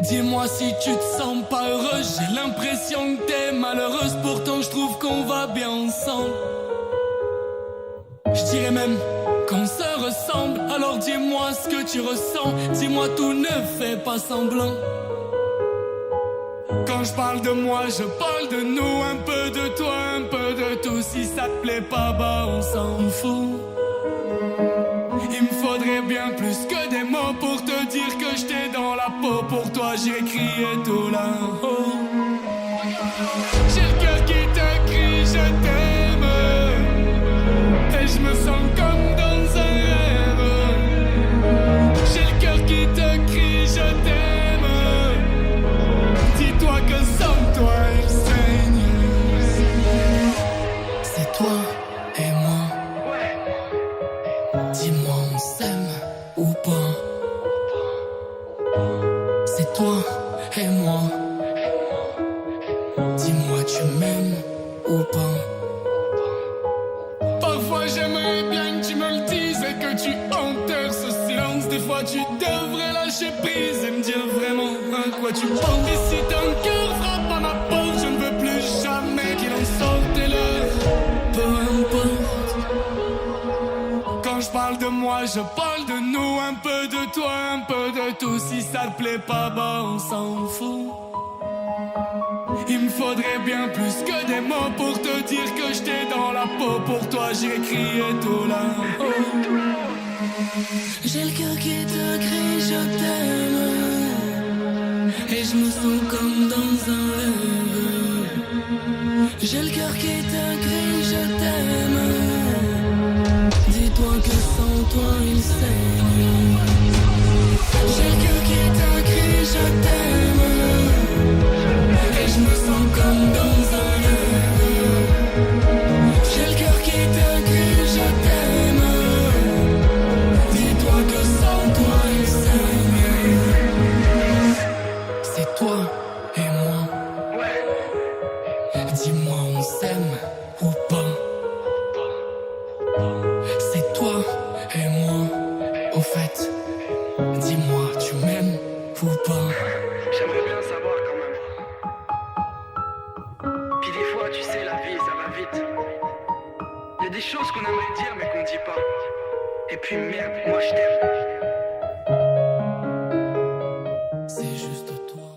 Dis-moi si tu te sens pas heureuse, j'ai l'impression que t'es malheureuse, pourtant je trouve qu'on va bien ensemble. Je dirais même qu'on se ressemble, alors dis-moi ce que tu ressens, dis-moi tout, ne fais pas semblant. Quand je parle de moi, je parle de nous, un peu de toi, un peu de tout. Si ça te plaît pas, bah on s'en fout. Il me faudrait bien plus que des mots pour te dire que j'étais dans la peau. Pour toi j'ai crié tout là-haut. J'ai le cœur qui te crie je t'aime, et je me sens comme dans un rêve. J'ai le cœur qui te crie je t'aime. Dis-toi que sans toi il saigne. C'est toi et moi. Dis-moi on s'aime ou pas. C'est toi et moi. Dis-moi tu m'aimes ou pas. Parfois j'aimerais bien que tu me le dises et que tu enterres ce silence. Des fois tu devrais lâcher prise et me dire vraiment à quoi tu penses. Et si ton cœur frappe à ma porte, je ne veux plus jamais qu'il en sorte et l'heure. Peu importe. Quand je parle de moi, je parle de nous, un peu de toi, un peu de tout. Si ça te plaît pas, bah on s'en fout. Il me faudrait bien plus que des mots pour te dire que j'étais dans la peau. Pour toi j'ai crié tout là-haut. J'ai le cœur qui te crie je t'aime, et je me sens comme dans un rêve. J'ai le cœur qui te crie je t'aime. Dis-toi que sans toi il saigne. J'ai le cœur qui te crie je t'aime, et je me sens comme dans un rêve. J'ai le cœur qui te crie je t'aime. Dis-toi que sans toi il saigne. C'est toi et moi. Dis-moi on s'aime ou pas. C'est toi et moi. Au fait, dis-moi tu m'aimes ou pas. J'aimerais bien savoir quand même. Puis des fois, tu sais, la vie, ça va vite. Il y a des choses qu'on aimerait dire mais qu'on dit pas. Et puis merde, moi je t'aime. C'est juste toi.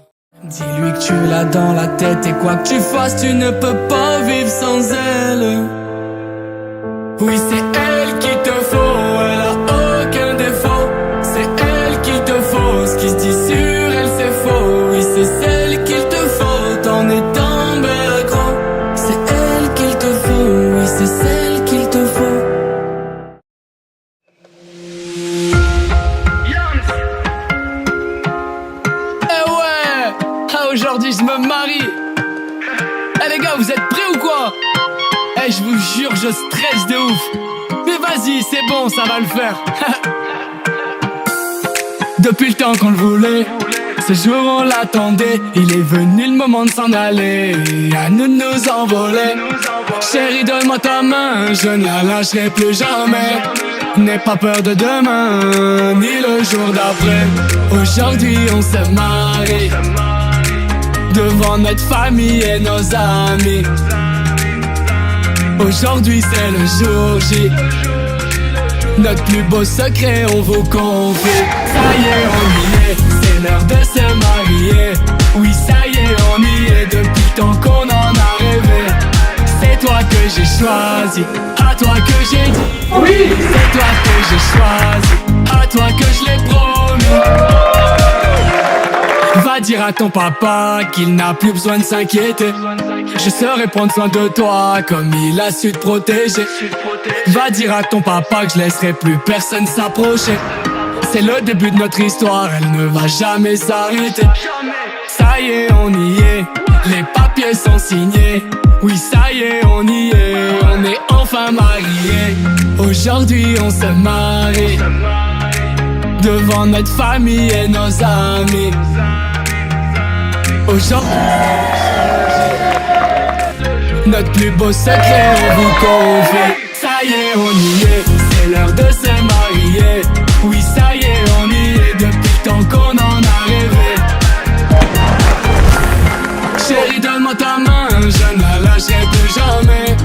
Dis-lui que tu l'as dans la tête et quoi que tu fasses, tu ne peux pas vivre sans elle. Oui, c'est elle qu'il te faut, elle a aucun défaut. C'est elle qu'il te faut, ce qui se dit sur elle c'est faux. Oui, c'est celle qu'il te faut, t'en es tombé accro. C'est elle qu'il te faut, oui, c'est celle qu'il te faut. Eh ouais, aujourd'hui je me marie. Eh les gars, vous êtes prêts ou quoi? Eh, je vous jure, je stresse de ouf. Mais vas-y, c'est bon, ça va le faire. Depuis le temps qu'on le voulait, ce jour on l'attendait. Il est venu le moment de s'en aller, à nous de nous envoler. Chérie, donne-moi ta main, je ne la lâcherai plus jamais. N'aie pas peur de demain, ni le jour d'après. Aujourd'hui on se marie, devant notre famille et nos amis. Aujourd'hui c'est le jour J, notre plus beau secret on vous confie. Ça y est on y est, c'est l'heure de se marier. Oui ça y est on y est, depuis le temps qu'on en a rêvé. C'est toi que j'ai choisi, à toi que j'ai dit. Oui, c'est toi que j'ai choisi, à toi que je l'ai promis. Va dire à ton papa qu'il n'a plus besoin de s'inquiéter. Je saurai prendre soin de toi comme il a su te protéger. Va dire à ton papa que je laisserai plus personne s'approcher. C'est le début de notre histoire, elle ne va jamais s'arrêter. Ça y est, on y est, les papiers sont signés. Oui, ça y est, on y est, on est enfin mariés. Aujourd'hui, on se marie, devant notre famille et nos amis. Aujourd'hui, notre plus beau secret on vous confie. Ça y est on y est, c'est l'heure de se marier. Oui ça y est on y est, depuis le temps qu'on en a rêvé. Donne-moi ta main, je ne la lâcherai plus jamais.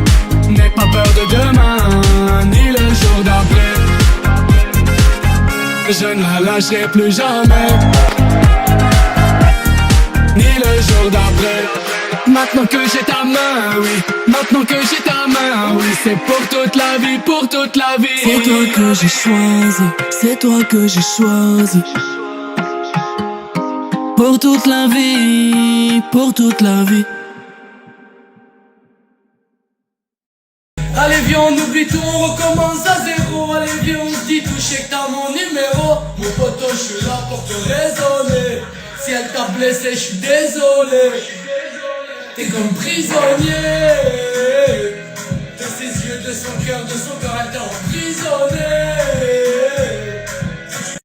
N'aie pas peur de demain, ni le jour d'après. Je ne la lâcherai plus jamais, ni le jour d'après. Maintenant que j'ai ta main, oui. Maintenant que j'ai ta main, oui. C'est pour toute la vie, pour toute la vie. C'est toi que j'ai choisi, c'est toi que j'ai choisi. Pour toute la vie, pour toute la vie. Allez viens on oublie tout, on recommence à zéro. Allez viens on se dit tout, je sais que t'as mon numéro. Mon poteau je suis là pour te raisonner. Si elle t'a blessé je suis désolé. T'es comme prisonnier de ses yeux, de son cœur, elle t'a emprisonné.